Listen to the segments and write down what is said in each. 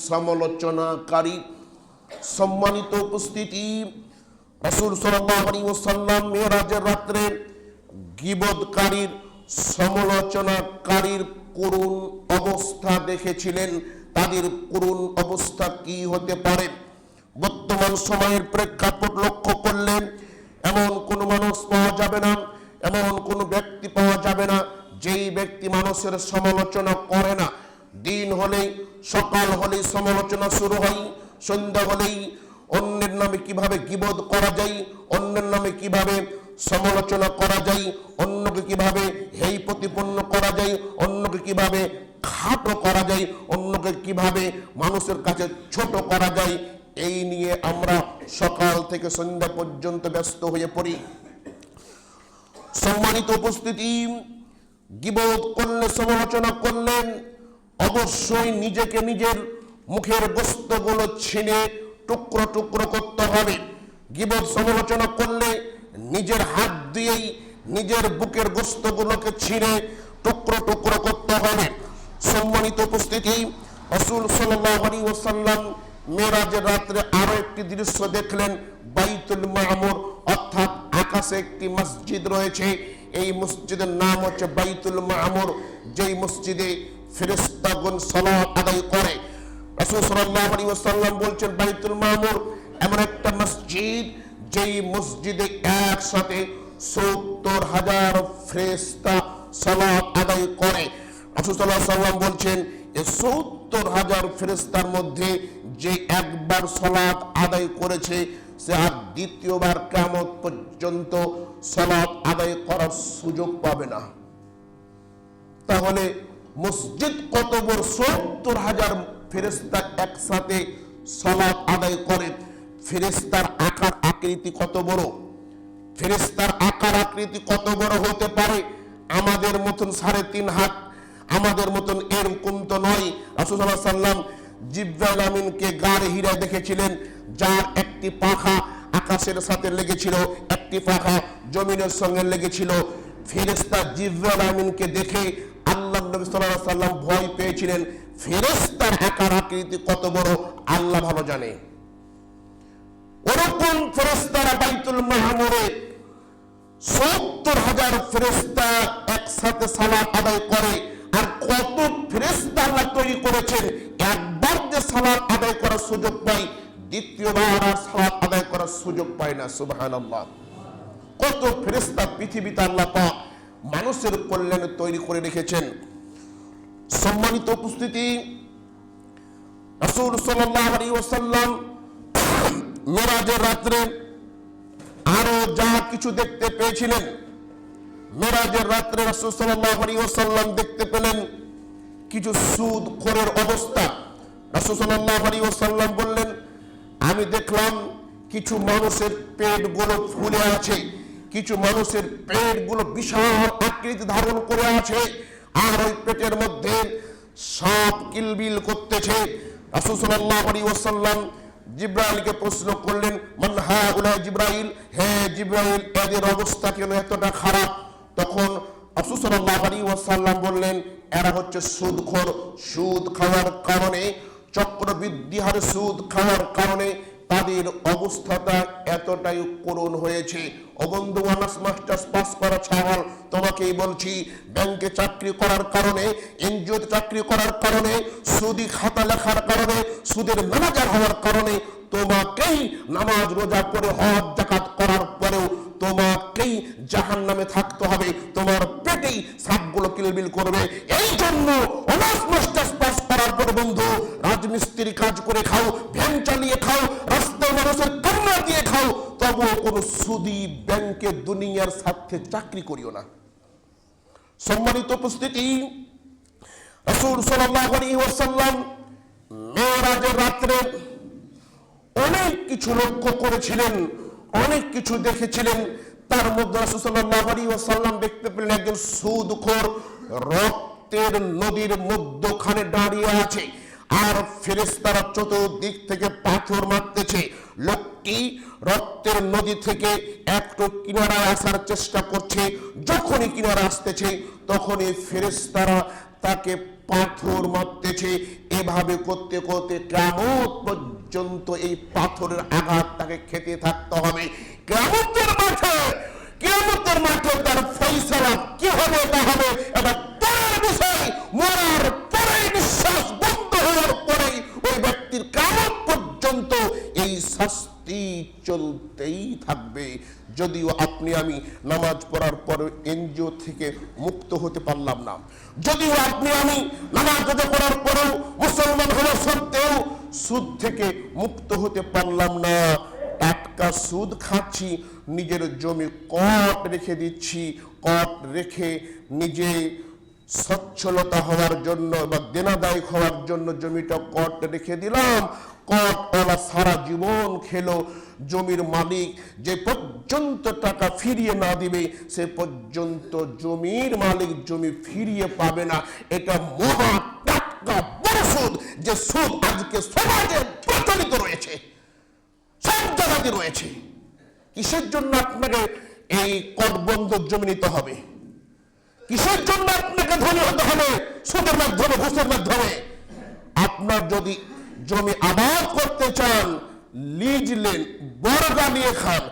সমালোচনাকারী। সম্মানিত উপস্থিতি, রাসূল সাল্লাল্লাহু আলাইহি ওয়াসাল্লাম মেরাজের রাত্রে গীবতকারীর, সমালোচনাকারীর করুণ অবস্থা দেখেছিলেন। তাদের করুণ অবস্থা কি হতে পারে? বর্তমান সময়ের প্রেক্ষাপট লক্ষ্য করলেন এমন কোন মানুষ পাওয়া যাবে না, এমন কোন ব্যক্তি পাওয়া যাবে না যেই ব্যক্তি মানুষের সমালোচনা করে না। দিন হলেই, সকাল হলেই সমালোচনা শুরু হয়, সন্ধ্যা হলেই অন্যের নামে কিভাবে গীবত করা যায়, অন্যের নামে কিভাবে সমালোচনা করা যায়, অন্যকে কিভাবে হেয় প্রতিপন্ন করা যায়, অন্যকে কিভাবে খাটো করা যায়, অন্যকে কিভাবে মানুষের কাছে ছোট করা যায়, এই নিয়ে আমরা সকাল থেকে সন্ধ্যা পর্যন্ত ব্যস্ত হয়ে পড়ি। সম্মানিত উপস্থিতি, গীবত করলে, সমালোচনা করলেন, অবশ্যই নিজেকে নিজের মুখের গোশতগুলো ছিনে টুকরো টুকরো করতে হবে। গীবত সমালোচনা করলে নিজের হাত দিয়েই নিজের বুকের গোশতগুলোকে ছিনে টুকরো টুকরো করতে হবে। সম্মানিত উপস্থিতি, রাসূল সাল্লাল্লাহু আলাইহি ওয়াসাল্লাম মেরাজের রাত্রে আরো একটি দৃশ্য দেখলেন। বাইতুল মামুর, অর্থাৎ আকাশে একটি মসজিদ রয়েছে। এই মসজিদের নাম হচ্ছে বাইতুল মামুর, যেই মসজিদে ফেরেশতাগণ সালাত আদায় করে। রাসূল সাল্লাল্লাহু আলাইহি ওয়াসাল্লাম বলছেন, বাইতুল মামুর এমন একটা মসজিদ যেই মসজিদে একসাথে ৭০,০০০ ফেরেশতা সালাত আদায় করে। রাসূল সাল্লাল্লাহু আলাইহি ওয়াসাল্লাম বলছেন, এই ৭০,০০০ ফেরেশতার মধ্যে যে একবার সালাত আদায় করেছে সে আর দ্বিতীয়বার কিয়ামত পর্যন্ত সালাত আদায় করার সুযোগ পাবে না। তাহলে মসজিদ কত বড়! ৭০,০০০ ফেরেশতা একসাথে সালাত আদায় করে। ফেরেশতার আকার আকৃতি কত বড়! ফেরেশতার আকার আকৃতি কত বড় হতে পারে? আমাদের মতন ৩.৫ হাত, আমাদের মতন এরকম তো নয়। রাসূল সাল্লাল্লাহু আলাইহি ওয়াসাল্লাম জিবরাইল আমিনকে গারে হিরা দেখেছিলেন, যার একটি পাখা আকাশের সাথে লেগেছিল, একটি পাখা জমিনের সঙ্গে লেগেছিল। ফেরেশতা জিবরাইল আমিনকে দেখে আল্লাহ নবী সাল্লাল্লাহু আলাইহি ওয়াসাল্লাম ভয় পেয়েছিলেন। ফেরেশতার আকার আকৃতি কত বড় আল্লাহ ভালো জানে। ওরকম ফেরেশতারা বাইতুল মামুরে ৭০,০০০ ফেরেশতা একসাথে সালাত আদায় করে। আর কত ফেরেশতা আল্লাহ তৈরি করেছেন, একবার যে সালাত আদায় করার সুযোগ পায়, দ্বিতীয়বার আর সালাত আদায় করার সুযোগ পায় না। সুবহানাল্লাহ! কত ফেরেশতা পৃথিবীতে আল্লাহ পাক মানুষের কল্যাণে তৈরি করে রেখেছেন। সম্মানিত উপস্থিতি, রাসূল সাল্লাল্লাহু আলাইহি ওয়াসাল্লাম মেরাজের রাত্রে আরো যা কিছু দেখতে পেয়েছিলেন। মেরাজের রাত্রে রাসূল সাল্লাল্লাহু আলাইহি ওয়াসাল্লাম দেখতে পেলেন কিছু সুদখোরের অবস্থা। রাসূল সাল্লাল্লাহু আলাইহি ওয়াসাল্লাম বললেন, আমি দেখলাম কিছু মানুষের পেটগুলো ফুলে আছে, কিছু মানুষের পেটগুলো বিশাল আকৃতি ধারণ করে আছে, আর ওই পেটের মধ্যে সাপ কিলবিল করতেছে। রাসূল সাল্লাল্লাহু আলাইহি ওয়াসাল্লাম জিবরাইলকে প্রশ্ন করলেন, মান হাউলা জিবরাইল, হে জিবরাইল, এদের অবস্থা কেন এতটা খারাপ? তখন রাসূল সাল্লাল্লাহু আলাইহি ওয়াসাল্লাম বললেন, এরা হচ্ছে সুদখোর। সুদ খাওয়ার কারণে, চক্রবৃদ্ধি হারে সুদ খাওয়ার কারণে তাদের অবস্থাটা এতটাই করুণ হয়েছে। ও বন্ধু, অনার্স মাস্টার্স পাস করা ছাড়াল তোমাকেই বলছি, ব্যাংকে চাকরি করার কারণে, এনজিওতে চাকরি করার কারণে, সুদি খাতা লেখার কারণে, সুদের ম্যানেজার হওয়ার কারণে তোমাকেই নামাজ রোজা করে হজ যাকাত করার পরেও তোমাকেই জাহান্নামে থাকতে হবে। তোমার পেটেই সাপগুলো কিলবিল করবে। এই জন্য অনার্স মাস্টার্স পাস করার পরে বন্ধু, রাজমিস্ত্রি কাজ করে খাও, ভ্যান চালিয়ে খাও, রাস্তায় মানুষের কান্না দিয়ে খাও, তবুও কোন সুদি ব্যাংকে দুনিয়ার স্বার্থে চাকরি করিও না। সম্মানিত উপস্থিতি, রাসূল সাল্লাল্লাহু আলাইহি ওয়াসাল্লাম মেরাজের রাত্রে অনেক কিছু লক্ষ্য করেছিলেন, অনেক কিছু দেখেছিলেন। তার মধ্যে রাসূল সাল্লাল্লাহু আলাইহি ওয়াসাল্লাম দেখতে পেলেন একজন সুদখোর রক্তের নদীর মধ্যখানে দাঁড়িয়ে আছে, আর ফেরেশতারা চতুর্দিক থেকে পাথর মারতেছে। লোকটি রক্তের নদী থেকে একটু কিনারায় আসার চেষ্টা করছে। যখনই কিনারা আসতেছে তখনই ফেরেশতারা তাকে পাথর মারতেছে এইভাবে করতে করতে কিয়ামত পর্যন্ত এই পাথরের আঘাত তাকে খেতে থাকতে হবে। কিয়ামতের মাঠে তার ফয়সালা কি হবে তা হবে, এটা তার বিষয়। মরার পরে নিঃশ্বাস বন্ধ হওয়ার পরেই ওই ব্যক্তির কিয়ামত পর্যন্ত এই শাস্তি চলতেই থাকবে। যদিও আপনি আমি নামাজ পড়ার পর এনজিও থেকে মুক্ত হতে পারলাম না, যদিও আপনি আমি নামাজ পড়ার পরেও মুসলমান হওয়া সত্ত্বেও সুদ থেকে মুক্ত হতে পারলাম না, টাটকা সুদ খাচ্ছি, নিজের জমি কট রেখে দিচ্ছি, কট রেখে নিজে সচ্ছলতা হওয়ার জন্য বা দেনাদায়ক হওয়ার জন্য জমিটা কট রেখে দিলাম। কটওয়ালা সারা জীবন খেলো, জমির মালিক যে পর্যন্ত টাকা ফিরিয়ে না দিবে সে পর্যন্ত জমির মালিক জমি ফিরিয়ে পাবে না। এটা মহা টাটকা বড় সুদ, যে সুদ আজকে সমাজে প্রচলিত রয়েছে, সব জায়গাতে রয়েছে। কিসের জন্য আপনাকে এই কটবন্ধক জমি নিতে হবে? কিসের জন্য আপনাকে ধনী হতে হবে? সুদের মাধ্যমে, ঘুষের মাধ্যমে। আপনার যদি জমি আবাদ করতে চান, লিজ লেন, বর্গা নিয়ে খান,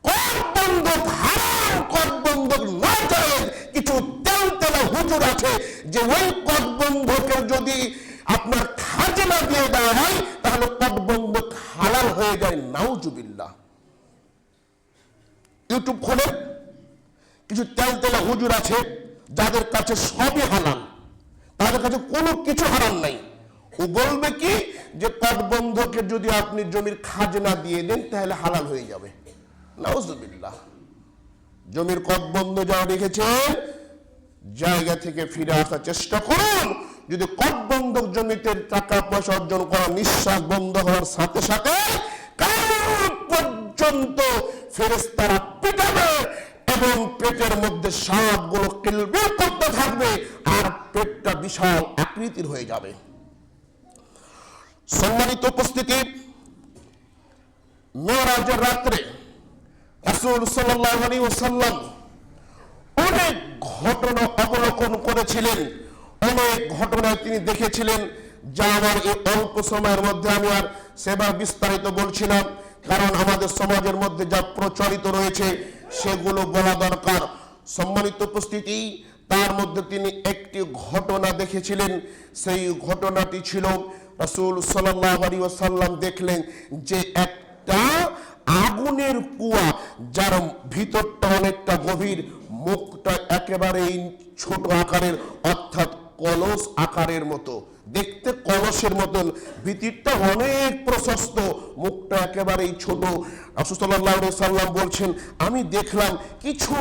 কটবন্ধক হারাম, কটবন্ধক না যায়। কিছু তেলতেলা হুজুর আছে যে ওই কটবন্ধকের যদি আপনার খাজনা দিয়ে দেওয়া হয় তাহলে কটবন্ধক হালাল হয়ে যায়। নাউজুবিল্লাহ। ইউটিউব খোলে, কিছু তেলতেলা হুজুর আছে যাদের কাছে সবই হালাল, তাদের কাছে কোনো কিছু হারাম নাই। ও বলবে কি যে কটবন্ধকে যদি আপনি জমির খাজনা দিয়ে দেন তাহলে হালাল হয়ে যাবে। নাউজুবিল্লাহ। জমির কটবন্ধ যারা রেখেছেন জায়গা থেকে ফিরে আসার চেষ্টা করুন। যদি কটবন্ধক জমিতে টাকা পয়সা অর্জন করা নিঃশ্বাস বন্ধ হওয়ার সাথে সাথে কিয়ামত পর্যন্ত ফেরেশতারা পিটাবে এবং পেটের মধ্যে সাপগুলো কিলবিল করতে থাকবে আর পেটটা বিশাল আকৃতির হয়ে যাবে। সম্মানিত উপস্থিতি, মেরাজের রাত্রে রাসূল সাল্লাল্লাহু আলাইহি ওয়াসাল্লাম অনেক ঘটনা অবলোকন করেছিলেন, অনেক ঘটনা তিনি দেখেছিলেন, যা আমার এই অল্প সময়ের মধ্যে আমি আর সেবা বিস্তারিত বলছি না, কারণ আমাদের সমাজের মধ্যে যা প্রচলিত রয়েছে সেগুলো বলা দরকার। সম্মানিত উপস্থিতি, তার মধ্যে তিনি একটি ঘটনা দেখেছিলেন। সেই ঘটনাটি ছিল রাসূল সাল্লাল্লাহু আলাইহি ওয়াসাল্লাম দেখলেন যে একটা আগুনের কুয়া, যার ভিতরটা অনেকটা গভীর, মুখটা একেবারেই ছোট আকারের, অর্থাৎ কলস আকারের মতো, দেখতে কলসের মতন, ভিতরটা অনেক প্রশস্ত, মুখটা একেবারেই ছোট। রাসূল সাল্লাল্লাহু আলাইহি ওয়াসাল্লাম বলছেন, আমি দেখলাম কিছু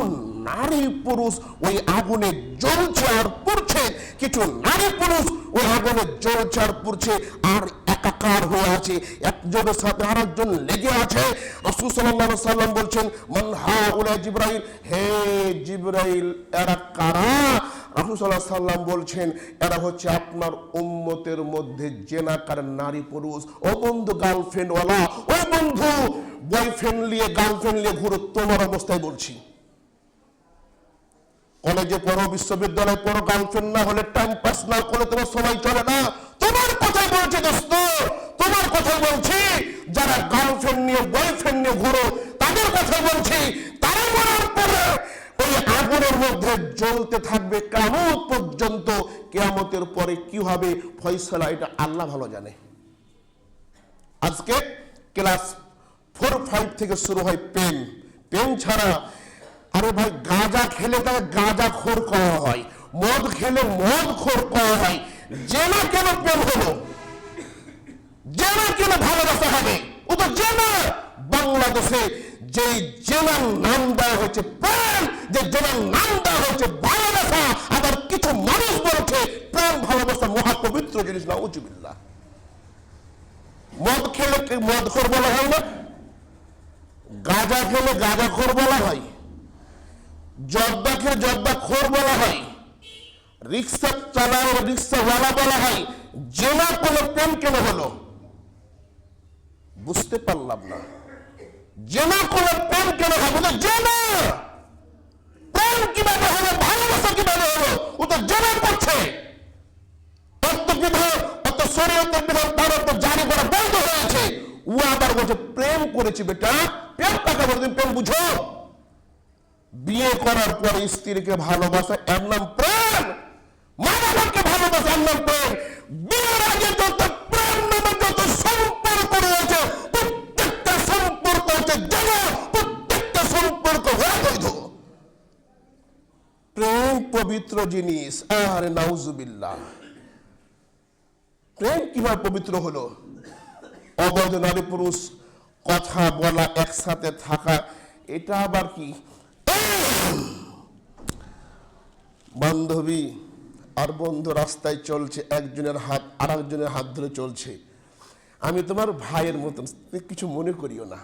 নারী পুরুষ ওই আগুনে জ্বলছে আর পুড়ছে, কিছু নারী পুরুষ ওই আগুনে জ্বলছে আর পুড়ছে আর একাকার হয়ে আছে, একজনের সাথে আরেকজন লেগে আছে। রাসূল সাল্লাল্লাহু আলাইহি ওয়াসাল্লাম বলছেন, মান হাউলা জিবরাইল, হে জিবরাইল এরা কারা? রাসূল সাল্লাল্লাহু আলাইহি ওয়াসাল্লাম বলছেন, এরা হচ্ছে আপনার উম্মতের মধ্যে জেনাকার নারী পুরুষ। ও বন্ধু গার্লফ্রেন্ড ওয়ালা, ও বন্ধু বয়ফ্রেন্ড নিয়ে গার্লফ্রেন্ড নিয়ে ঘুরো, তোমার অবস্থায় বলছি। কলেজে পড়ো, বিশ্ববিদ্যালয়ে পড়ো, গার্লফ্রেন্ড না হলে, টাইম পাস না করলে তোমার সময় চলে না। তোমার কথাই বলছি দোস্ত, তোমার কথাই বলছি। যারা গার্লফ্রেন্ড নিয়ে বয়ফ্রেন্ড নিয়ে ঘুরো তাদের কথা বলছি। তারা মরার পরে ওই আগুনের মধ্যে জ্বলতে থাকবে কিয়ামত পর্যন্ত। কিয়ামতের পরে কি হবে ফয়সালা এটা আল্লাহ ভালো জানে। আজকে ক্লাস 4-5 থেকে শুরু হয় প্রেম। প্রেম ছাড়া, আরে ভাই গাঁজা খেলে তাকে গাঁজা খোর করা হয়, মদ খেলে মদ খোর করা হয়। জেনা কেন প্রেম হলো? জেনা কেন ভালোবাসা হবে? ও তো জেনা। বাংলাদেশে যে জেনার নাম দেওয়া হয়েছে প্রেম, যে জেনার নাম দেওয়া হয়েছে ভালোবাসা, আবার কিছু মানুষ বলছে প্রেম ভালোবাসা মহাপবিত্র জিনিস। নাউজুবিল্লাহ। মদ খেলে মদ খোর বলা হয় না, গাঁজা খেলে গাঁজা খোর বলা হয়, জর্দা খেলে জর্দা খোর বলা হয়, রিক্সা চালায় রিক্সাওয়ালা বলা হয়। জেনা কোনো প্রেম কেন হলো? বুঝতে পারলাম না। জেনা কোনো প্রেম কেন হবে? জেনা প্রেম কিভাবে হবে? ভালোবাসা কিভাবে হলো? ও তো জেনা করছে। অত তো শরীয়তের বিধান তার তো জারি করা বন্ধ হয়েছে। ও আবার বলছে প্রেম করেছি। বেটা প্রেম কাকে বলে? তুমি প্রেম বুঝো? বিয়ে করার পরে স্ত্রীকে ভালোবাসা এর নাম প্রেম, মা বাবাকে ভালোবাসা এর নাম প্রেম। বিয়ের আগে যত প্রেম নামে যত সম্পর্ক রয়েছে প্রত্যেকটা সম্পর্ক হচ্ছে জানা, প্রত্যেকটা সম্পর্ক অবৈধ। প্রেম পবিত্র জিনিস। আরে নাউজুবিল্লাহ, প্রেম কিভাবে পবিত্র হলো? অবৈধ নারী পুরুষ কথা বলা, একসাথে থাকা, এটা আবার কি? বান্ধবী আর বন্ধু রাস্তায় চলছে, একজনের হাত আর একজনের হাত ধরে চলছে। আমি তোমার ভাইয়ের মতন, তুমি কিছু মনে করিও না।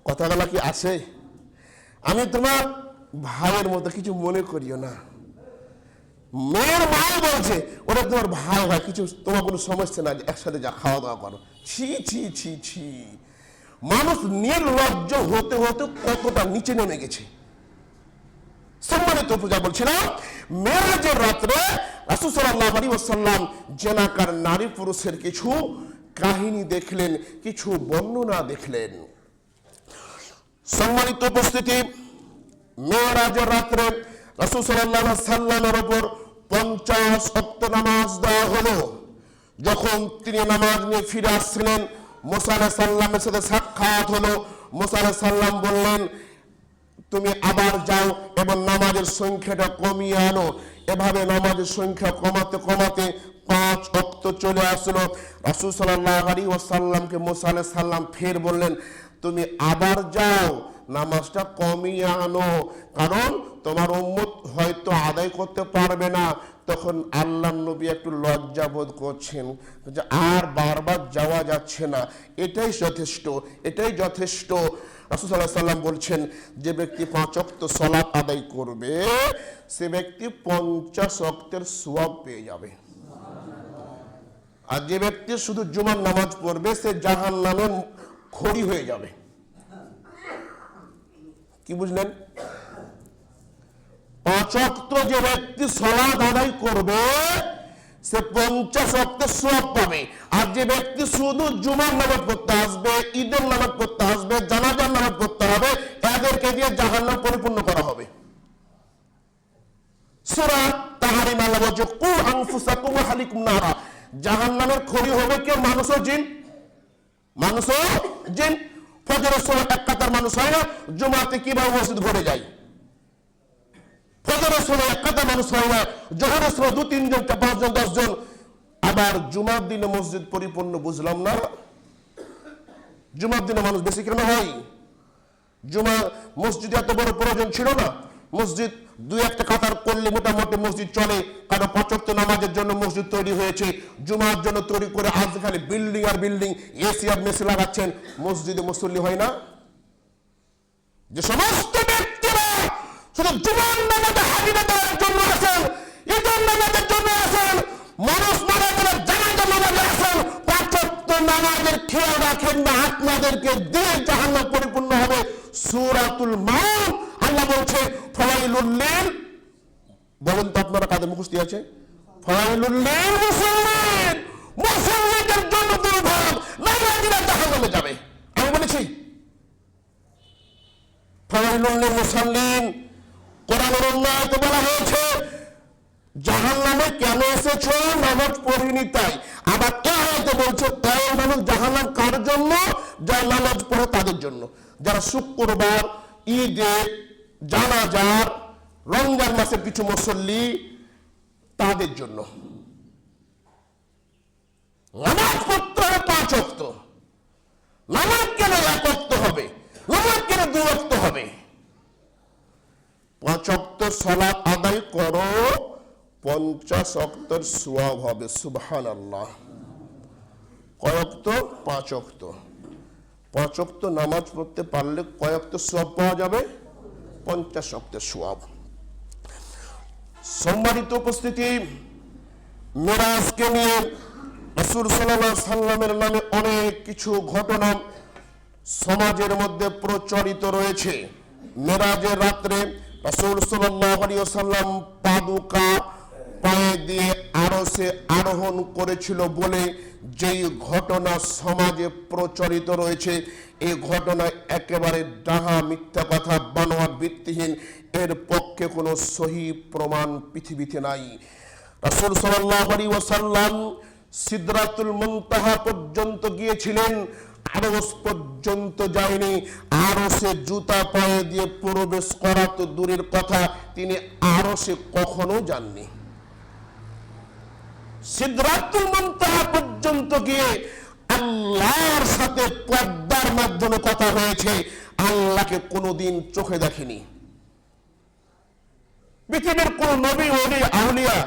কথাগুলা কি আছে? আমি তোমার ভাইয়ের মতো, কিছু মনে করিও না। মেয়ের মা বলছে ওরা তোমার ভাই হয়, কিছু তোমার কোনো সমস্যা না, একসাথে যা খাওয়া দাওয়া করো। ছি ছি ছি ছি। মানুষ নির্লজ্জ হতে হতে কতটা নিচে নেমে গেছে। সম্মানিত পূজা বলছিলাম, মেরাজের রাত্রে রাসূল সাল্লাল্লাহু আলাইহি ওয়াসাল্লাম জেনাকার নারী পুরুষের কিছু কাহিনী দেখলেন, কিছু বর্ণনা দেখলেন। সম্মানিত উপস্থিতি, মেরাজের রাত্রে রাসূল সাল্লাল্লাহু আলাইহি ওয়াসাল্লামের উপর 50 ওয়াক্ত নামাজ দেওয়া হলো। যখন তিনি নামাজ নিয়ে ফিরে আসছিলেন, মুসা আলাইহিস সালামের সাথে সাক্ষাৎ হলো। মুসা আলাইহিস সালাম বললেন, তুমি আবার যাও এবং নামাজের সংখ্যাটা কমিয়ে আনো। এভাবে নামাজের সংখ্যা কমাতে কমাতে 5 ওয়াক্ত চলে আসলো। রাসূল সাল্লাল্লাহু আলাইহি ওয়াসাল্লামকে মুসা আলাইহিস সালাম ফের বললেন, তুমি আবার যাও, নামাজটা কমিয়ে আনো, কারণ তোমার উম্মত হয়তো আদায় করতে পারবে না। তখন আল্লাহর নবী একটু লজ্জা বোধ করছেন যে আর বারবার যাওয়া যাচ্ছে না, এটাই যথেষ্ট, এটাই যথেষ্ট। রাসূল সাল্লাল্লাহু আলাইহি ওয়াসাল্লাম বলছেন, যে ব্যক্তি 5 ওয়াক্ত সালাত আদায় করবে সে ব্যক্তি 50 ওয়াক্তের সওয়াব পেয়ে যাবে। আর যে ব্যক্তি শুধু জুমার নামাজ পড়বে সে জাহান্নামের খড়ি হয়ে যাবে। কি বুঝলেন? 5 ওয়াক্ত যে ব্যক্তি সালাত আদায় করবে সে 50 ওয়াক্তের সওয়াব পাবে। আর যে ব্যক্তি শুধু জুমার নামাজ পড়তে আসবে, ঈদের নামাজ পড়তে আসবে, জানাজার নামাজ পড়তে হবে, এদেরকে দিয়ে জাহান্নাম পরিপূর্ণ করা হবে। সূরা তাহরিম আল্লাহ বলছে, কু আনফুসাকুম ওয়া আহলিকুম নারা। জাহান্নামের খড়ি হবে কে? মানুষ ও জিন। মানুষ ও জিন। ফজরের সময় এক কাতার মানুষ হয় না, জুমাতে কিভাবে মসজিদ ভরে যায়? ফজরের সময় এক কাতার মানুষ হয় না, জোহরের সময় 2-3 জন, 5 জন, 10 জন। আবার জুমার দিনে মসজিদ পরিপূর্ণ, বুঝলাম না। জুমার দিনে মানুষ বেশি কেন হয়? জুমা মসজিদে এত বড় প্রয়োজন ছিল না। মসজিদ 2-1টা কাতার করলে মোটামুটি মসজিদ চলে, কারণ 5 ওয়াক্ত নামাজের জন্য মসজিদ তৈরি হয়েছে। জুমার জন্য তৈরি করে আজ খালি বিল্ডিং আর বিল্ডিং, এসি আর মেসি লাগাচ্ছেন, মসজিদে মুসল্লি হয় না। যে সমস্ত ব্যক্তিরা শুধু জুমার নামাজে হাজিরা দেওয়ার জন্য আসেন, ঈদের নামাজের জন্য আসেন, মানুষ মারা গেলে জানাজার নামাজে আসেন, 5 ওয়াক্ত নামাজের খেয়াল রাখেন না, আপনাদেরকে দিয়ে জাহান্নাম পরিপূর্ণ হবে। সূরাতুল মাউন আল্লাহ বলছে, ফাওয়াইলুল লিল, বলেন তো আপনারা কাদের মুখস্থ আছে? ফাওয়াইলুল লিল মুসাল্লিন, মুসাল্লিদের জন্য দুর্ভোগ, নামাজীরা জাহান্নামে যাবে। আমি বলেছি ফাওয়াইলুল লিল মুসাল্লিন। কোরআনের অন্যায়তে বলা হয়েছে জাহান্নামে কেন এসেছো? নামাজ পড়িনি তাই। আবার আয়াতে বলছে তাই নামাজ জাহান্নাম কার জন্য? যারা নামাজ পড়ে তাদের জন্য, যারা শুক্রবার, ঈদে, জানাজার, রমজান মাসের কিছু মুসল্লি, তাদের জন্য। নামাজ পড়তে হবে 5 ওয়াক্ত। নামাজ কেন 1 ওয়াক্ত হবে? নামাজ কেন 2 ওয়াক্ত হবে? 5 ওয়াক্ত সালাত আদায় করো, 50 ওয়াক্তের সওয়াব হবে। সুবহানাল্লাহ। কয় ওয়াক্ত? 5 ওয়াক্ত। 5 ওয়াক্ত নামাজ পড়তে পারলে কয় ওয়াক্ত সওয়াব পাওয়া যাবে? 50 ওয়াক্তের সওয়াব। সম্মানিত উপস্থিতি, মেরাজকে নিয়ে রাসূল সাল্লাল্লাহু আলাইহি সাল্লামের নামে অনেক কিছু ঘটনা সমাজের মধ্যে প্রচলিত রয়েছে। মেরাজের রাত্রে রাসূল সাল্লাল্লাহু আলাইহি ওয়াসাল্লাম পাদুকা পায়ে দিয়ে আরশে আরোহণ করেছিল বলে যেই ঘটনা সমাজে প্রচলিত রয়েছে, এই ঘটনা একেবারে ডাহা, মিথ্যা কথা, বানোয়াট, ভিত্তিহীন। এর পক্ষে কোনো সহি প্রমাণ পৃথিবীতে নাই। রাসূল সাল্লাল্লাহু আলাইহি ওয়াসাল্লাম সিদরাতুল মুনতাহা পর্যন্ত গিয়েছিলেন, আরশ পর্যন্ত যায়নি। আরশে জুতা পায়ে দিয়ে প্রবেশ করা তো দূরের কথা, তিনি আরশে কখনো যাননি। সিদরাতুল মুনতাহা পর্যন্ত গিয়ে আল্লাহর সাথে পর্দার মাধ্যমে কথা হয়েছে, আল্লাহকে কোনোদিন চোখে দেখেনি। পৃথিবীর কোন নবী, ওলি, আউলিয়া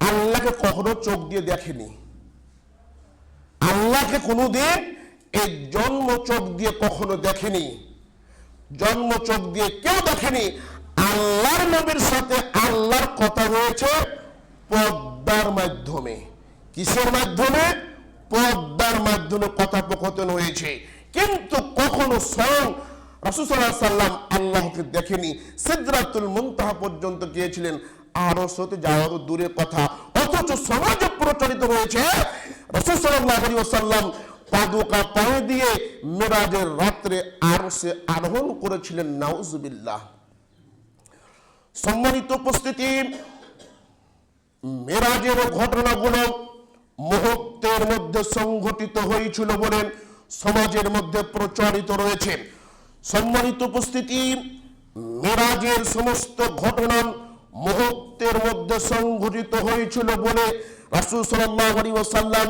আল্লাহকে কখনো চোখ দিয়ে দেখেনি। আল্লাহকে কোনোদিন এই জন্ম চোখ দিয়ে কখনো দেখেনি। জন্ম চোখ দিয়ে কেউ দেখেনি। আল্লাহর নবীর সাথে আল্লাহর কথা হয়েছে পর্দার মাধ্যমে। কিসের মাধ্যমে? পর্দার মাধ্যমে কথোপকথন হয়েছে, কিন্তু কখনো স্বয়ং রাসূল সাল্লাল্লাহু আলাইহি ওয়াসাল্লাম আল্লাহকে দেখেনি। সিদরাতুল মুনতাহা পর্যন্ত গিয়েছিলেন, আরশ হতে যাওয়া তো দূরের কথা। অথচ সমাজে প্রচলিত রয়েছে রাসূল সাল্লাল্লাহু আলাইহি ওয়াসাল্লাম পাদুকা পায়ে দিয়ে মেরাজের রাত্রে আরশে আরোহণ করেছিলেন। নাউজুবিল্লাহ। সম্মানিত উপস্থিতি, মেরাজের ঘটনাগুলো মুহূর্তের মধ্যে সংঘটিত হয়েছিল বলে সমাজের মধ্যে প্রচলিত রয়েছে। সম্মানিত উপস্থিতি, মেরাজের সমস্ত ঘটনা মুহূর্তের মধ্যে সংঘটিত হয়েছিল বলে রাসূল সাল্লাল্লাহু আলাইহি ওয়াসাল্লাম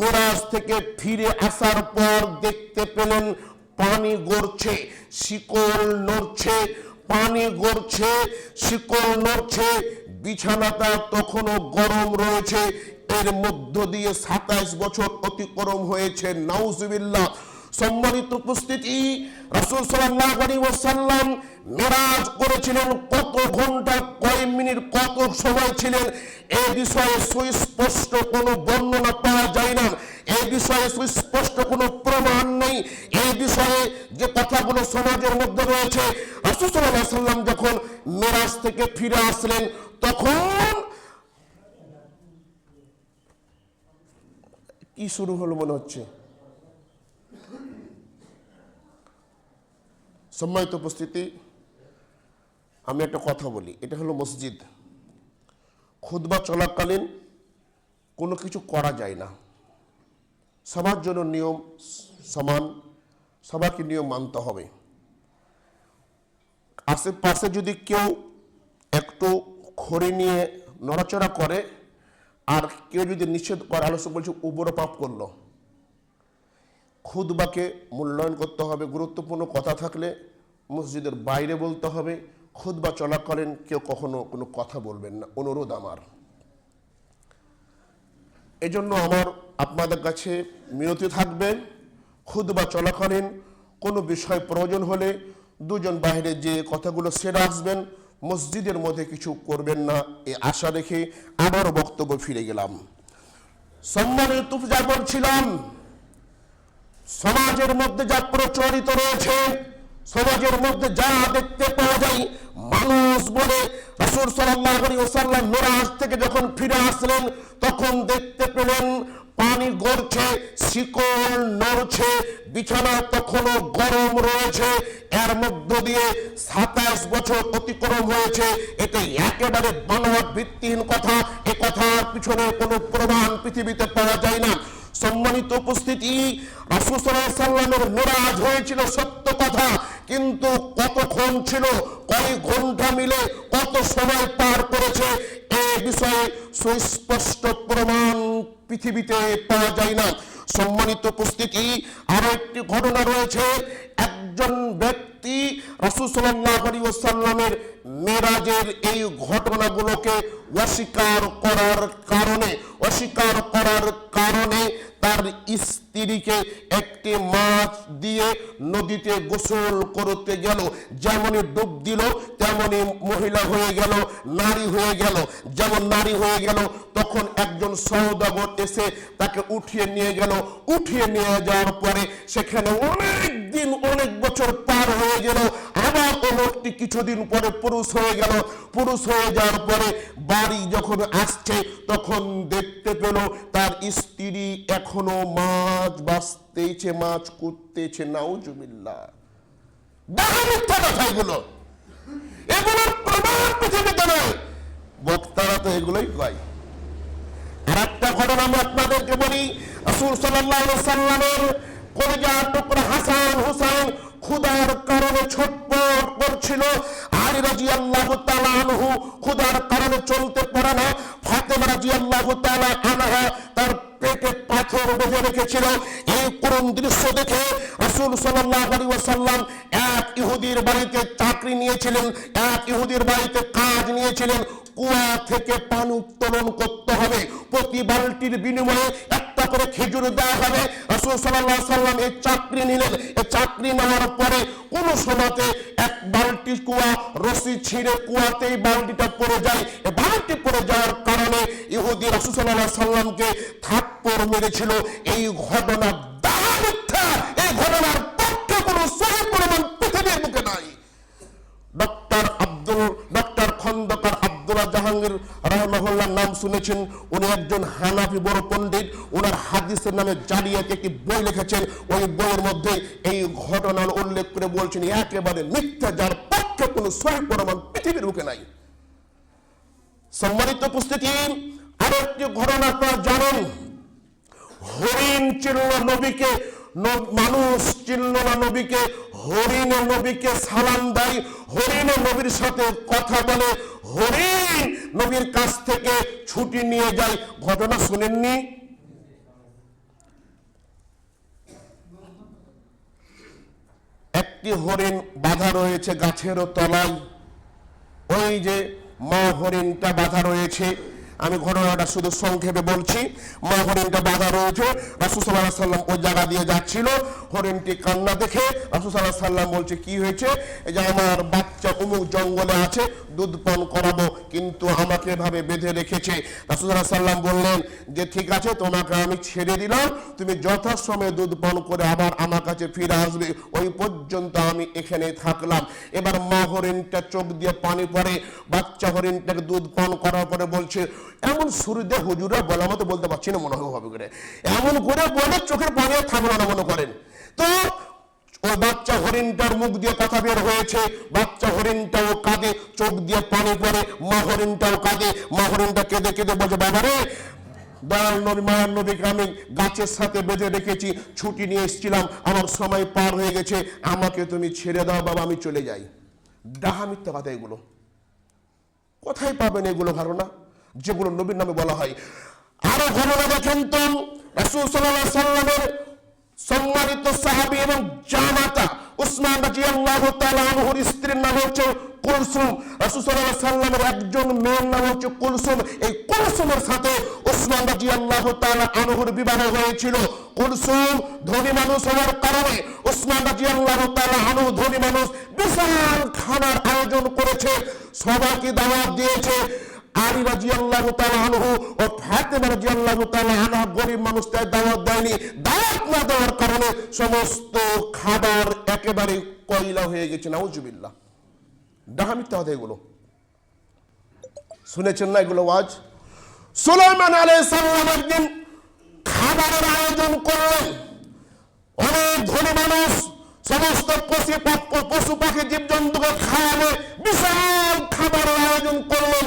মেরাজ থেকে ফিরে আসার পর দেখতে পেলেন পানি গড়ছে, শিকল নড়ছে, পানি গড়ছে, শিকল নড়ছে, বিছানাটা তখনও গরম রয়েছে। এর মধ্য দিয়ে 27 বছর অতিক্রম হয়েছে। নাউজুবিল্লাহ। সম্মানিত উপস্থিতি, রাসূল সাল্লাল্লাহু আলাইহি ওয়াসাল্লাম মেরাজ করেছিলেন কত ঘন্টা, কয় মিনিট, কত সময় ছিলেন, এই বিষয়ে সুস্পষ্ট কোনো বর্ণনা পাওয়া যায় না। এই বিষয়ে সুস্পষ্ট কোনো প্রমাণ নেই। এই বিষয়ে যে কথাগুলো সমাজের মধ্যে রয়েছে, রাসূল সাল্লাল্লাহু আলাইহি ওয়াসাল্লাম যখন মেরাজ থেকে ফিরে আসলেন তখন কি শুরু হলো মনে হচ্ছে? সম্মানিত উপস্থিতি, আমি একটা কথা বলি, এটা হলো মসজিদ। খুতবা চলাকালীন কোনো কিছু করা যায় না। সবার জন্য নিয়ম সমান, সবাইকে নিয়ম মানতে হবে। আশেপাশে যদি কেউ একটু খড়ি নিয়ে নড়াচড়া করে আর কেউ যদি নিষেধ করে, আলোচনা বলছে উপরে পাপ করলো। খুতবাকে মূল্যায়ন করতে হবে। গুরুত্বপূর্ণ কথা থাকলে মসজিদের বাইরে বলতে হবে। খুতবা চলাকালীন কেউ কখনো কোনো কথা বলবেন না, অনুরোধ আমার। এজন্য আমার আপনাদের কাছে মিনতি থাকবে, খুতবা চলাকালীন কোনো বিষয় প্রয়োজন হলে দুজন বাইরে যে কথাগুলো সেরে আসবেন, মসজিদের মধ্যে কিছু করবেন না, এই আশা রেখে আবার বক্তব্য ফিরে গেলাম। সম্মানিত যা বলছিলাম, সমাজের মধ্যে যা প্রচলিত রয়েছে, সমাজের মধ্যে যা দেখতে পাওয়া যায়, মানুষ বলে রাসূল সাল্লাল্লাহু আলাইহি ওয়াসাল্লাম মেরাজ থেকে যখন ফিরে আসলেন তখন দেখতে পেলেন পানি গড়ছে, শিকল নড়ছে, বিছানা তখনও গরম রয়েছে। এর মধ্য দিয়ে 27 বছর অতিক্রম হয়েছে। এটা একেবারে বানোয়াট, ভিত্তিহীন কথা। এ কথার পিছনে কোনো প্রমাণ পৃথিবীতে পাওয়া যায় না। সম্মানিত উপস্থিতি, রাসূল সাল্লাল্লাহু আলাইহি ওয়াসাল্লামের মেরাজ হয়েছিল সত্য কথা, কিন্তু কতক্ষণ ছিল, কয় ঘন্টা মিলে কত সময় পার করেছে, এই বিষয়ে সুস্পষ্ট প্রমাণ পৃথিবীতে পাওয়া যায় না। সম্মানিত উপস্থিতি, আরো একটি ঘটনা রয়েছে। একজন ব্যক্তি রাসূল সাল্লাল্লাহু আলাইহি ওয়াসাল্লামের মেরাজের এই ঘটনাগুলোকে অস্বীকার করার কারণে তার স্ত্রীকে একটি মাছ দিয়ে নদীতে গোসল করতে গেল। যেমনই ডুব দিল তেমনই মহিলা হয়ে গেল, নারী হয়ে গেল। যেমন নারী হয়ে গেল, তখন একজন সওদাগর এসে তাকে উঠিয়ে নিয়ে গেল। উঠিয়ে নিয়ে যাওয়ার পরে সেখানে অনেক দিন, অনেক বছর পার হয়ে গেল। এবার ও লোকটি কিছুদিন পরে পুরুষ হয়ে গেল। পুরুষ হয়ে যাওয়ার পরে বাড়ি যখন আসছে তখন দেখতে পেল তার স্ত্রী এখনো মাছ বাঁচতেছে, মাছ করতেছে। নাউজুবিল্লাহ। দেখা মিথ্যা কথা এগুলো, এগুলোর প্রমাণ পৃথিবীতে নয়, বক্তারা তো এগুলোই কয়। আর একটা ঘটনা আমি আপনাদেরকে বলি। রাসূল সাল্লাল্লাহু আলাইহি সাল্লামের কলিজার টুকরা হাসান হুসাইন ক্ষুধার কারণে ছটফট করছিল। আলী রাদিয়াল্লাহু তাআলা আনহু ক্ষুধার কারণে চলতে পারে না। ফাতেমা রাদিয়াল্লাহু তাআলা আনহা তার পেটে পাথর বেঁধে রেখেছিল। এই করুণ দৃশ্য দেখে রাসূল সাল্লাল্লাহু আলাইহি ওয়াসাল্লাম এক ইহুদির বাড়িতে চাকরি নিয়েছিলেন, এক ইহুদির বাড়িতে কাজ নিয়েছিলেন। কুয়া থেকে পানি উত্তোলন করতে হবে, প্রতি বালতির বিনিময়ে একটা করে খেজুর দেওয়া হবে। রাসূল সাল্লাল্লাহু আলাইহি ওয়াসাল্লাম এই চাকরি নিলেন। এই চাকরি নেওয়ার পরে কোন সময়তে এক বালতি কুয়া রশি ছিঁড়ে কুয়াতেই বালতিটা পড়ে যায়। এই বালতি পড়ে যাওয়ার কারণে ইহুদি রাসূল সাল্লাল্লাহু আলাইহি ওয়াসাল্লামকে থাপ্পড় মেরেছিল। এই ঘটনা দাঁড়া মিথ্যা, এই ঘটনার পক্ষে কোনো সহিহ প্রমাণ পৃথিবীর বুকে নাই। ডক্টর খন্দকার আব্দুল্লাহ জাহাঙ্গীর রাহিমাহুল্লাহ নাম শুনেছেন। উনি একজন হানাফি বড় পণ্ডিত। ওনার হাদিসের নামে জালিয়াতি একটি বই লিখেছেন। ওই বইয়ের মধ্যে এই ঘটনার উল্লেখ করে বলছেন একেবারে মিথ্যা, যার পক্ষে কোনো সহিহ প্রমাণ পৃথিবীর বুকে নাই। সম্মানিত উপস্থিতি, আরো একটি ঘটনা আপনারা জানেন। হরিণ চিনল নবীকে, মানুষ চিনল না নবীকে। হরিণে নবীকে সালাম দেয়, হরিণে নবীর সাথে কথা বলে, হরিণ নবীর কাছ থেকে ছুটি নিয়ে যায়। ঘটনা শুনেননি? একটি হরিণ বাঁধা রয়েছে গাছের তলায়। ওই যে মা হরিণটা বাঁধা রয়েছে, আমি ঘটনাটা শুধু সংক্ষেপে বলছি। মা হরিণটা বাঁধা রয়েছে, রাসূল সাল্লাল্লাহু আলাইহি সাল্লাম ওই জায়গা দিয়ে যাচ্ছিল। হরিণটি কান্না দেখে রাসূল সাল্লাল্লাহু আলাইহি সাল্লাম বলছে কি হয়েছে? এই যে আমার বাচ্চা অমুক জঙ্গলে আছে, দুধ পান করাবো, কিন্তু আমাকে এভাবে বেঁধে রেখেছে। রাসূল সাল্লাল্লাহু আলাইহি সাল্লাম বললেন যে ঠিক আছে, তোমাকে আমি ছেড়ে দিলাম, তুমি যথাসময়ে দুধ পান করে আবার আমার কাছে ফিরে আসবে, ওই পর্যন্ত আমি এখানে থাকলাম। এবার মা হরিণটা চোখ দিয়ে পানি পড়ে, বাচ্চা হরিণটাকে দুধ পান করার পরে বলছে, এমন শুরুতে হুজুরা বলা মতো বলতে পারছি না, মনে হবে করে এমন করে বলে চোখের পানি থাকলো না মনে করেন। তো ওই বাচ্চা হরিণটার মুখ দিয়ে কথা বের হয়েছে, বাচ্চা হরিণটাও কাঁদে, চোখ দিয়ে পানি পড়ে, মা হরিণটাও কাঁদে। মা হরিণটা কেঁদে কেঁদে বলছে, বাবা রে, দয়াল নবী মায়ার নবীকে আমি গাছের সাথে বেঁধে রেখেছি, ছুটি নিয়ে এসেছিলাম, আমার সময় পার হয়ে গেছে, আমাকে তুমি ছেড়ে দাও বাবা, আমি চলে যাই। ডাহা মিথ্যা কথা এগুলো। কোথায় পাবেন এগুলো ধারণা যেগুলো নবীর নামে বলা হয়? আরো ঘটনা দেখেন তো। রাসূল সাল্লাল্লাহু আলাইহি সাল্লামের সম্মানিত সাহাবী এবং জামাতা উসমান রাদিয়াল্লাহু তাআলা আনহুর স্ত্রীর নাম হচ্ছে কুলসুম। রাসূল সাল্লাল্লাহু আলাইহি সাল্লামের একজন মেয়ের নাম হচ্ছে কুলসুম। এই কুলসুমের সাথে উসমান রাদিয়াল্লাহু তাআলা আনহুর বিবাহ হয়েছিল। কুলসুম ধনী মানুষ হওয়ার কারণে উসমান রাদিয়াল্লাহু তাআলা আনহু ধনী মানুষ, বিশাল খানার আয়োজন করেছে, সবাইকে দাওয়াত দিয়েছে। আলী রাদিয়াল্লাহু তাআলা আনহু ও ফাতেমা রাদিয়াল্লাহু তাআলা আনহা গরীব মানুষ, তাই দাওয়াত দেয়নি। দাওয়াত না দেওয়ার কারণে সমস্ত খাবার একেবারে কয়লা হয়ে গেছে। নাউজুবিল্লাহ। ডাহা মিথ্যা কথা এগুলো। শুনেছেন না এগুলো ওয়াজ? সুলাইমান আলাইহিস সালাম একদিন খাবারের আয়োজন করলেন। অনেক ধনী মানুষ সমস্ত পশু পাখি জীবজন্তুকে খাওয়াবে, বিশাল খাবারের আয়োজন করলেন।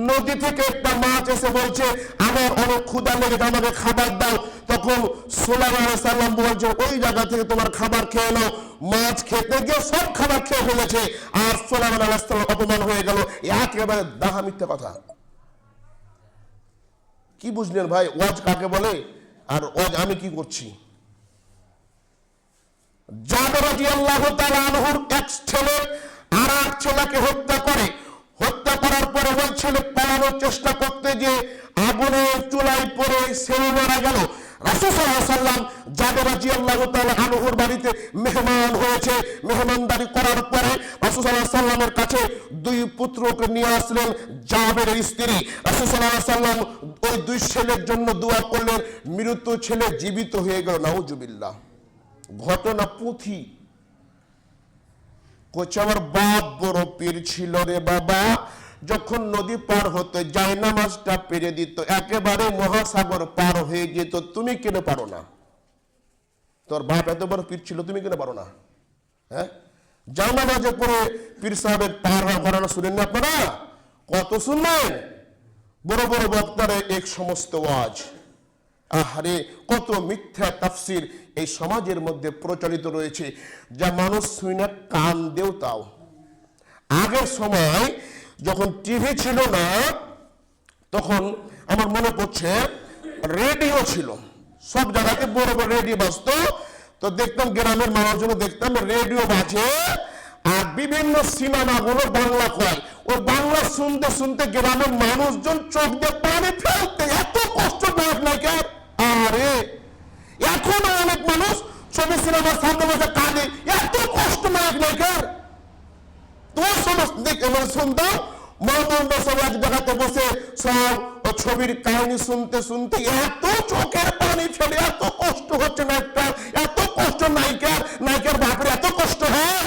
নদী থেকে একটা মাছ এসে বলছে, আমার অনেক ক্ষুধা লেগেছে, আমাকে খাবার দাও। তখন সুলাইমান আলাইহিস সালাম বলছে, ওই জায়গা থেকে তোমার খাবার খেয়ে নাও। মাছ খেতে গিয়ে সব খাবার খেয়ে ফেলেছে, আর সুলাইমান আলাইহিস সালাম অপমান হয়ে গেল। একেবারে ডাহা মিথ্যা কথা। কি বুঝলেন ভাই ওয়াজ কাকে বলে আর ওয়াজ আমি কি করছি? জাবের রাদিয়াল্লাহু তাআলা আনহুর এক ছেলে আর এক ছেলেকে হত্যা করে। হত্যা করার পরে ওই ছেলে পালানোর চেষ্টা করতে গিয়ে আগুনের চুলায় পড়ে সে মারা গেল। রাসূল সাল্লাল্লাহু আলাইহি সাল্লাম জাবের রাদিয়াল্লাহু তাআলা আনহুর বাড়িতে মেহমান হয়েছে। মেহমানদারি করার পরে রাসূল সাল্লাল্লাহু আলাইহি সাল্লামের কাছে দুই পুত্রকে নিয়ে আসলেন জাবেরের স্ত্রী। রাসূল সাল্লাল্লাহু আলাইহি সাল্লাম ওই দুই ছেলের জন্য দোয়া করলেন, মৃত ছেলে জীবিত হয়ে গেল। নাউজুবিল্লাহ। ঘটনা পুঁথি, কোচে আমার বাপ বড় পীর ছিল রে বাবা, যখন নদী পার হতে জায়নামাজটা পেরে দিত একেবারে মহাসাগর পার হয়ে যেত। তুমি কেন পারো না? তোর বাপ এত বড় পীর ছিল, তুমি কেন পারো না? হ্যাঁ, জায়নামাজে পরে পীর সাহেবের পার ঘরানো শুনেন না আপনারা? কত শুনলেন বড় বড় বক্তারা এক সমস্ত ওয়াজ। আহারে কত মিথ্যা তাফসির এই সমাজের মধ্যে প্রচলিত রয়েছে, যা মানুষ শুনে কান দেও তাও। আগের সময় যখন টিভি ছিল না, তখন আমার মনে পড়ছে রেডিও ছিল, সব জায়গাতে বড় বড় রেডিও বাজতো। তো দেখতাম গ্রামের মানুষজন, দেখতাম রেডিও বাজে আর বিভিন্ন সিনেমাগুলো বাংলা কয়। ওই বাংলা শুনতে শুনতে গ্রামের মানুষজন চোখ দিয়ে পানি ফেলতে, এত কষ্ট নায়ক নায়িকার। আরে এখনো অনেক মানুষ ছবি সিনেমার সামনে বসে কাঁদে, এত কষ্ট নায়ক নায়িকার। তোমার সমস্ত দেখে মানে শুনতাম মহামন্ডল সব এক জায়গাতে বসে সব ছবির কাহিনী শুনতে শুনতে এত চোখের পানি ফেলে, এত কষ্ট হচ্ছে নায়িকার, এত কষ্ট নায়িকার, নায়িকার বাপরে এত কষ্ট হয়।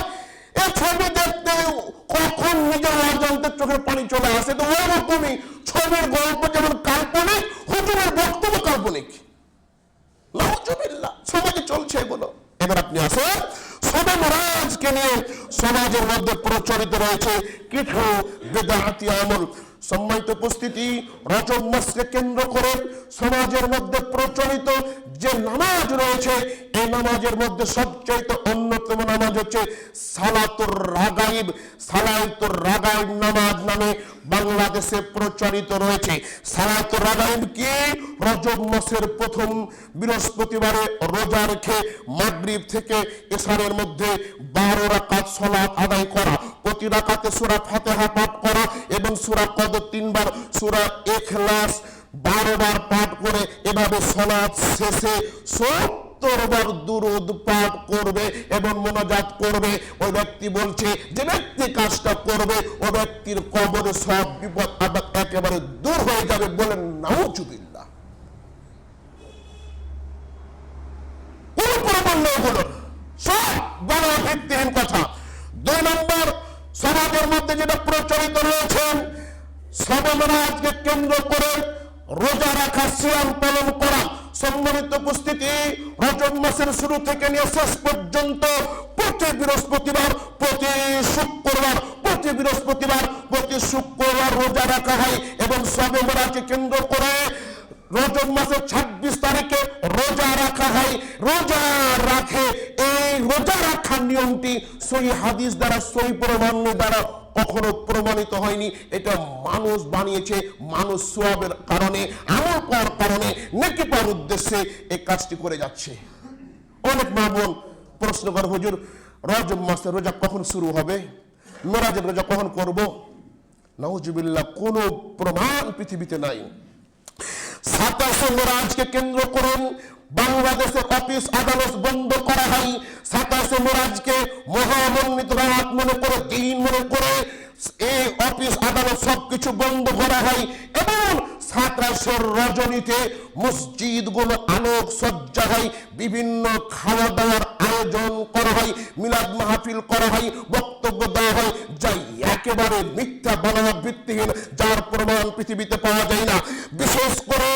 এই ছবি দেখতে কখন নিজের অজান্তে চোখের পানি চলে আসে। তো ওরকমই ছবির গল্প যেমন কাল্পনিক, হুজুরের বক্তব্য কাল্পনিক। নাউজুবিল্লাহ, সমাজে চলছে এগুলো। এবার আপনি আসেন শবে মেরাজকে নিয়ে সমাজের মধ্যে প্রচলিত রয়েছে কিছু বিদআতি আমল। সম্মানিত উপস্থিতি, রজব মাসকে কেন্দ্র করে সমাজের মধ্যে প্রচলিত যে নামাজ রয়েছে, এই নামাজের মধ্যে সবচেয়ে অন্যতম নামাজ হচ্ছে সালাতুর রাগাইব। সালাতুর রাগাইব নামাজ নামে বাংলাদেশে প্রচলিত রয়েছে। সালাতুর রাগাইব কি? রজব মাসের প্রথম বৃহস্পতিবারে রোজা রেখে মাগরিব থেকে ইশারের মধ্যে 12 রাকাত সালাত আদায় করা, প্রতি রাকাতে সূরা ফাতিহা পাঠ করা এবং সূরা কদর 3 বার, সূরা ইখলাস 12 বার পাঠ করে এভাবে সালাত শেষে 70 বার দুরূদ পাঠ করবে এবং মুনাজাত করবে। ওই ব্যক্তি বলছে, যে ব্যক্তি কাজটা করবে ওই ব্যক্তির কবরে সব বিপদ আপদ একেবারে দূর হয়ে যাবে। বলেন নাউজুবিল্লাহ। কোন প্রমাণ নেই এগুলোর, সব বড় ভিত্তিহীন কথা। 2 নম্বর, সমাজের মধ্যে যেটা প্রচলিত রয়েছে, শবে মেরাজকে কেন্দ্র করে রোজা রাখা, সিয়াম পালন করা। সম্মানিত উপস্থিতি, রজব মাসের শুরু থেকে নিয়ে শেষ পর্যন্ত প্রতি বৃহস্পতিবার, প্রতি শুক্রবার, প্রতি বৃহস্পতিবার, প্রতি শুক্রবার রোজা রাখা হয় এবং শবে মেরাজকে কেন্দ্র করে রজব মাসের 26 তারিখে রোজা রাখা হয়। রোজা রাখে, এই রোজা রাখার নিয়মটি সহিহ হাদিস দ্বারা, সহিহ প্রমাণ দ্বারা কখনো প্রমাণিত হয়নি। এটা মানুষ বানিয়েছে, মানুষ সওয়াবের কারণে, আমল করার কারণে, নেকি পাওয়ার উদ্দেশ্যে এই কাজটি করে যাচ্ছে। অনেক মা বোন প্রশ্ন করে, হুজুর রজব মাসের রোজা কখন শুরু হবে, মেরাজের রোজা কখন করব? নাউজুবিল্লাহ, কোনো প্রমাণ পৃথিবীতে নাই। 27 মেরাজকে কেন্দ্র করুন বাংলাদেশের অফিস আদালত বন্ধ করা হয়। 27 মেরাজকে মহামন্বিত রাত মনে করে, দিন মনে করে এই অফিস আদালত সবকিছু বন্ধ করা হয় এবং 27 রজনীতে মসজিদগুলো আলোক সজ্জা হয়, বিভিন্ন খাওয়া দাওয়ার আয়োজন করা হয়, মিলাদ মাহফিল করা হয়, বক্তব্য দেওয়া হয়, যাই একেবারে মিথ্যা বানানো ভিত্তিহীন, যার প্রমাণ পৃথিবীতে পাওয়া যায় না। বিশেষ করে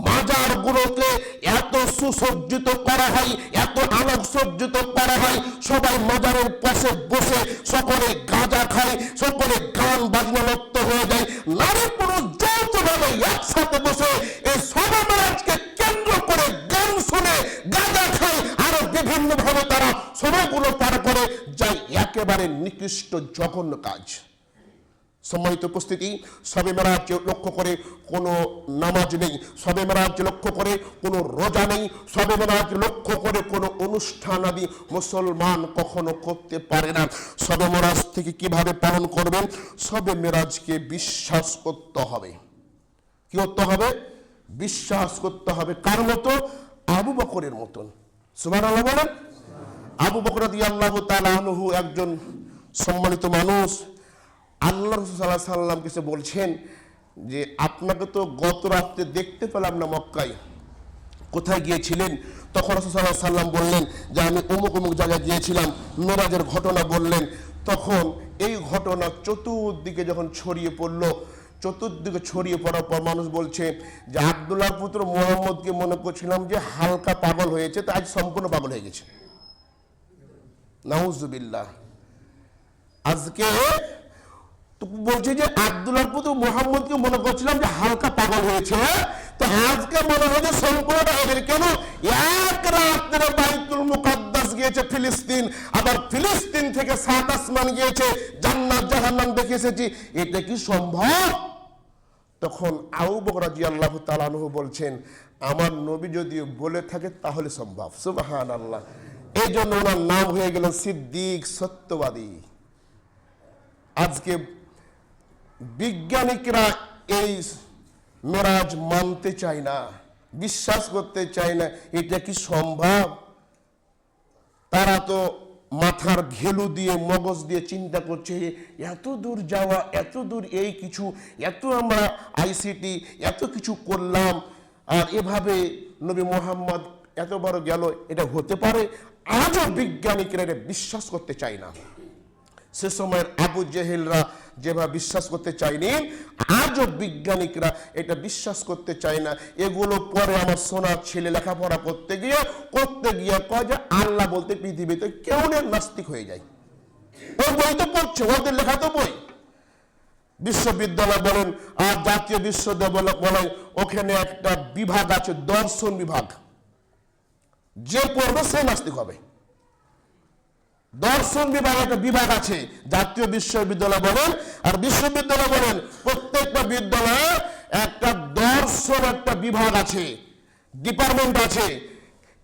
মাজারগুলোকে এত সুসজ্জিত করা হয়, এত আলোক সজ্জিত করা হয়, সবাই মাজারের পাশে বসে সকলে গাঁজা খায়, সকলে গান বাজনা লিপ্ত হয়ে যায়, নারী পুরুষ যৌথভাবে একসাথে বসে এই শবে মেরাজকে কেন্দ্র করে গান শুনে গাঁজা খায়, আরো বিভিন্ন ভাবে তারা সময়গুলো পার করে যায়। একেবারে নিকৃষ্ট জঘন্য কাজ। সম্মানিত উপস্থিতি, শবে মেরাজ লক্ষ্য করে কোনো নামাজ নেই, শবে মেরাজ লক্ষ্য করে কোনো রোজা নেই, শবে মেরাজ লক্ষ্য করে কোনো অনুষ্ঠান আদি মুসলমান কখনো করতে পারে না। শবে মেরাজ থেকে কিভাবে পালন করবেন? শবে মেরাজকে বিশ্বাস করতে হবে। কি করতে হবে? বিশ্বাস করতে হবে। কার মতো? আবু বকরের মতন। সুবহানাল্লাহ বলেন। আবু বকর রাদিয়াল্লাহু তাআলা আনহু একজন সম্মানিত মানুষ। আল্লাহ রাসূল সাল্লাল্লাহু আলাইহি ওয়াসাল্লাম কিছু বলছেন যে, আপনাকে তো গত রাতে দেখতে পেলাম না মক্কায়, কোথায় গিয়েছিলেন? তখন রাসূল সাল্লাল্লাহু আলাইহি ওয়াসাল্লাম বললেন যে, আমি অমুক অমুক জায়গায় গিয়েছিলাম। মেরাজের ঘটনা বললেন। তখন এই ঘটনা চতুর্দিকে যখন ছড়িয়ে পড়লো, চতুর্দিকে ছড়িয়ে পড়ার পর মানুষ বলছে যে আব্দুল্লাহর পুত্র মুহাম্মদকে মনে করছিলাম যে হালকা পাগল হয়েছে, তা আজ সম্পূর্ণ পাগল হয়ে গেছে। নাউজুবিল্লাহ। আজকে বলছে যে আব্দুল্লাহর পুত্র মুহাম্মদকে মনে করছিলাম যে হালকা পাগল হয়েছে, তো আজকে মনে হয় যে সম্পূর্ণ পাগল। কেন? এক রাত্রে বাইতুল মুকাদ্দাস গিয়েছে ফিলিস্তিন, আবার ফিলিস্তিন থেকে সাত আসমান গিয়েছে, জান্নাত জাহান্নাম দেখে এসেছি, এটা কি সম্ভব? তখন আবু বকর রাদিয়াল্লাহু তাআলা আনহু বলছেন, আমার নবী যদি বলে থাকে তাহলে সম্ভব। সুবহানাল্লাহ। এই জন্য ওনার নাম হয়ে গেল সিদ্দিক, সত্যবাদী। আজকে বিজ্ঞানিকরা এই মেরাজ মানতে চায় না, বিশ্বাস করতে চায় না, এটা কি সম্ভব? তারা তো মাথার ঘেলু দিয়ে, মগজ দিয়ে চিন্তা করছে এত দূর যাওয়া, এত দূর এই কিছু, এত আমরা আইসিটি এত কিছু করলাম, আর এভাবে নবী মুহাম্মদ এত বড় গেল, এটা হতে পারে? আজও বিজ্ঞানিকরা এটা বিশ্বাস করতে চায় না। সে সময়ের আবু জেহেলরা যেভাবে বিশ্বাস করতে চায়নি, আজও বিজ্ঞানিকরা এটা বিশ্বাস করতে চায় না। এগুলো পরে আমার সোনার ছেলে লেখাপড়া করতে গিয়ে কয় যে আল্লাহ বলতে পৃথিবীতে কেউ নেই, নাস্তিক হয়ে যায়। ওই বই তো পড়ছে, ওদের লেখা তো বই। বিশ্ববিদ্যালয় বলেন আর জাতীয় বিশ্ববিদ্যালয় বলেন, ওখানে একটা বিভাগ আছে, দর্শন বিভাগ। যে পড়বে সে নাস্তিক হবে। দর্শন বিভাগ একটা বিভাগ আছে, জাতীয় বিশ্ববিদ্যালয় বলেন আর বিশ্ববিদ্যালয় বলেন, প্রত্যেকটা বিদ্যালয়ে একটা দর্শন একটা বিভাগ আছে, ডিপার্টমেন্ট আছে।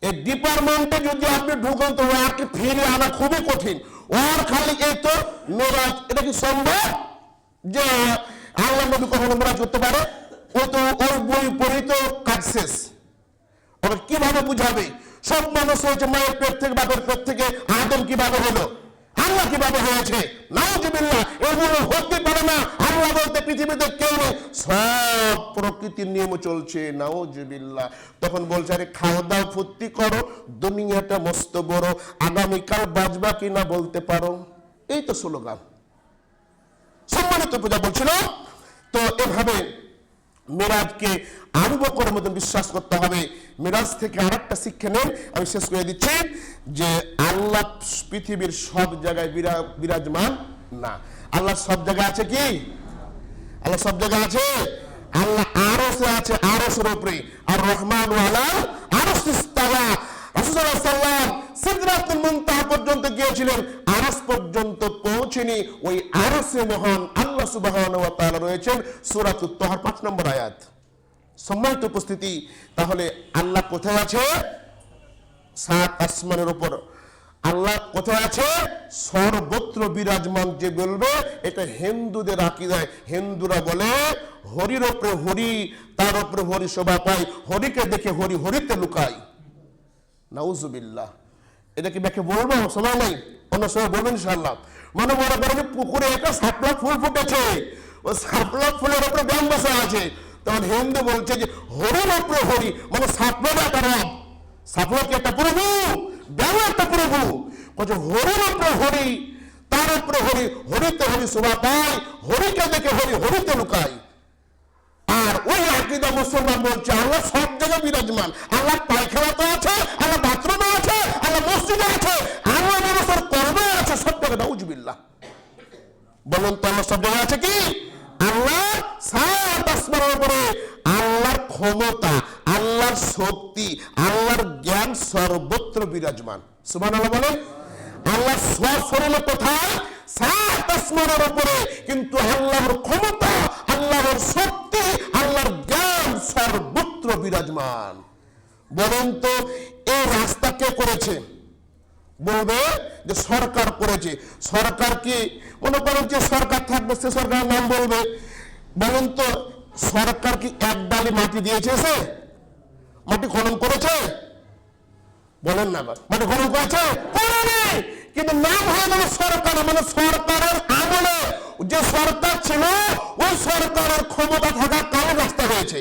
এই ডিপার্টমেন্টে যদি আপনি ঢুকেন তো ওকে ফিরে আনা খুবই কঠিন। ওর খালি এই তো মেরাজ, এটা কি সম্ভব যে আল্লাহ নবী কখনো মেরাজ করতে পারে? ও তো ওর বই পড়ি তো কাজ শেষ। ওরা কিভাবে বুঝাবে? সব মানুষ হয়েছে মায়ের পেট থেকে, বাপের পেট থেকে। আদম কিভাবে হলো? আল্লাহ কিভাবে হয়েছে? নাউজুবিল্লাহ। এগুলো হতে পারে না। আল্লাহ বলতে পৃথিবীতে কেউ নেই, সব প্রকৃতির নিয়ম চলছে। নাউজুবিল্লাহ। তখন বলছে আরে খাওয়া দাওয়া ফুর্তি করো, দুনিয়াটা মস্ত বড়, আগামীকাল বাঁচবা কিনা বলতে পারো। এই তো স্লোগান। সম্মানিত পূজা বলছিল। তো এভাবে মেরাজকে আবু বকরের মতন বিশ্বাস করতে হবে। মেরাজ থেকে আরেকটা শিক্ষা নেন, আমি শেষ করে দিচ্ছি, যে আল্লাহ পৃথিবীর সব জায়গায় বিরাজমান না। আল্লাহ সব জায়গায় আছে কি? আল্লাহ সব জায়গায় আছে। আল্লাহ আরশে আছে, আরশের উপরে। আর রহমান আলা আরশ ইস্তাওয়া। রাসূলুল্লাহ সাল্লাল্লাহু আলাইহি ওয়াসাল্লাম সিদরাতুল মুনতাহা পর্যন্ত গিয়েছিলেন, আরশ পর্যন্ত পৌঁছেনি। ওই আরশে মহান আল্লাহ সুবহানাহু ওয়া তাআলা রয়েছেন। সূরাতুত তাহার 5 নম্বর আয়াত। সম্মানিত উপস্থিতি, তাহলে আল্লাহ কোথায় আছে? সাত আসমানের উপর। আল্লাহ কোথায় আছে? সর্বত্র বিরাজমান। যে বলবে এটা হিন্দুদের আকীদায়। হিন্দুরা বলে হরির উপরে হরি, তার উপরে হরি শোভা পায়, হরিকে দেখে হরি হরিতে লুকায়। নাউজুবিল্লাহ। এটা কি ব্যাখ্যা বলবো? সময় নাই, অন্য সময় বলবেন ইনশাআল্লাহ। মানে মনে করে যে পুকুরে একটা শাপলা ফুল ফুটেছে, ও শাপলা ফুলের উপরে ব্যাং বসা আছে। তখন হিন্দু বলছে যে হরির উপরে হরি, মানে শাপলার একটা রব, শাপলা কি একটা প্রভু, ব্যাং একটা প্রভু। বলছে হরির উপরে হরি, তার উপরে হরি, হরিতে হরি শোভা পায়, হরিকে দেখে হরি হরিতে লুকায়। আর ওই আকীদা মুসলমান বলছে আল্লাহ সব জায়গায় বিরাজমান। আল্লাহ পায়খানাতে আছে, আল্লাহ বাথরুমে আছে, আল্লাহ মসজিদে আছে, আল্লাহ মানুষের কর্মে আছে, সব জায়গায়। নাউজুবিল্লাহ। বলুন তো আল্লাহ সব জায়গায় আছে কি? আল্লাহ সাত আসমানের উপরে। আল্লাহর ক্ষমতা, আল্লাহর শক্তি, আল্লাহর জ্ঞান সর্বত্র বিরাজমান। সুবহানাল্লাহ বলেন। আল্লাহ শরীরে কোথায়? সাত আসমানের উপরে। কিন্তু আল্লাহর ক্ষমতা, আল্লাহর শক্তি, আল্লাহর জ্ঞান সর্বত্র বিরাজমান। বলুন তো এই রাস্তা কে করেছে? বলবে যে সরকার করেছে। সরকার কি মনে করেন যে সরকার থাকবে, সে সরকারের নাম বলবে। বলুন তো সরকার কি এক ডালি মাটি দিয়েছে? সে মাটি খনন করেছে? বলেন না, মাটি খনন করেছে? করেনি। কিন্তু নাম হয়ে গেল সরকার। মানে সরকারের আমলে যে সরকার ছিল, ওই সরকারের ক্ষমতা থাকার কারণে রাস্তা হয়েছে।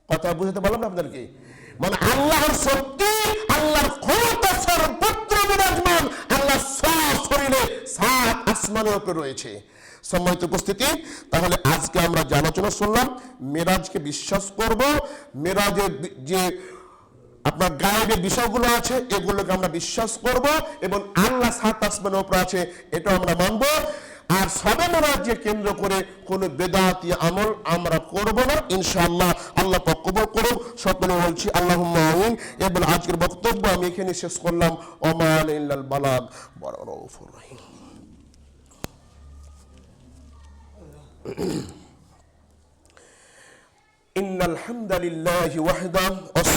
কথা বুঝতে পারলাম না আপনাদেরকে? মানে আল্লাহর শক্তি, আল্লাহর ক্ষমতা সর্বত্র বিরাজমান। আল্লাহ সশরীরে উপর রয়েছে। সম্মানিত উপস্থিতি, তাহলে আজকে আমরা যে আলোচনা শুনলাম, মেরাজকে বিশ্বাস করব, মেরাজের যে আপনার গায়েবের বিষয়গুলো আছে এগুলোকে আমরা বিশ্বাস করব, এবং আল্লাহ সাত আসমানের উপর আছে এটাও আমরা মানব। আর সবে মেরাজকে কেন্দ্র করে কোনো বেদাতি আমল আমরা করব না ইনশাআল্লাহ। আল্লাহ পাক কবুল করুন। সকলে বলছি আল্লাহুম্মা আমিন। এবং আজকের বক্তব্য আমি এখানে শেষ করলাম। ওমা ইল্লাল বালাগ। বড় রউফুর রহিম। ইন্নাল হামদালিল্লাহি ওয়াহদা।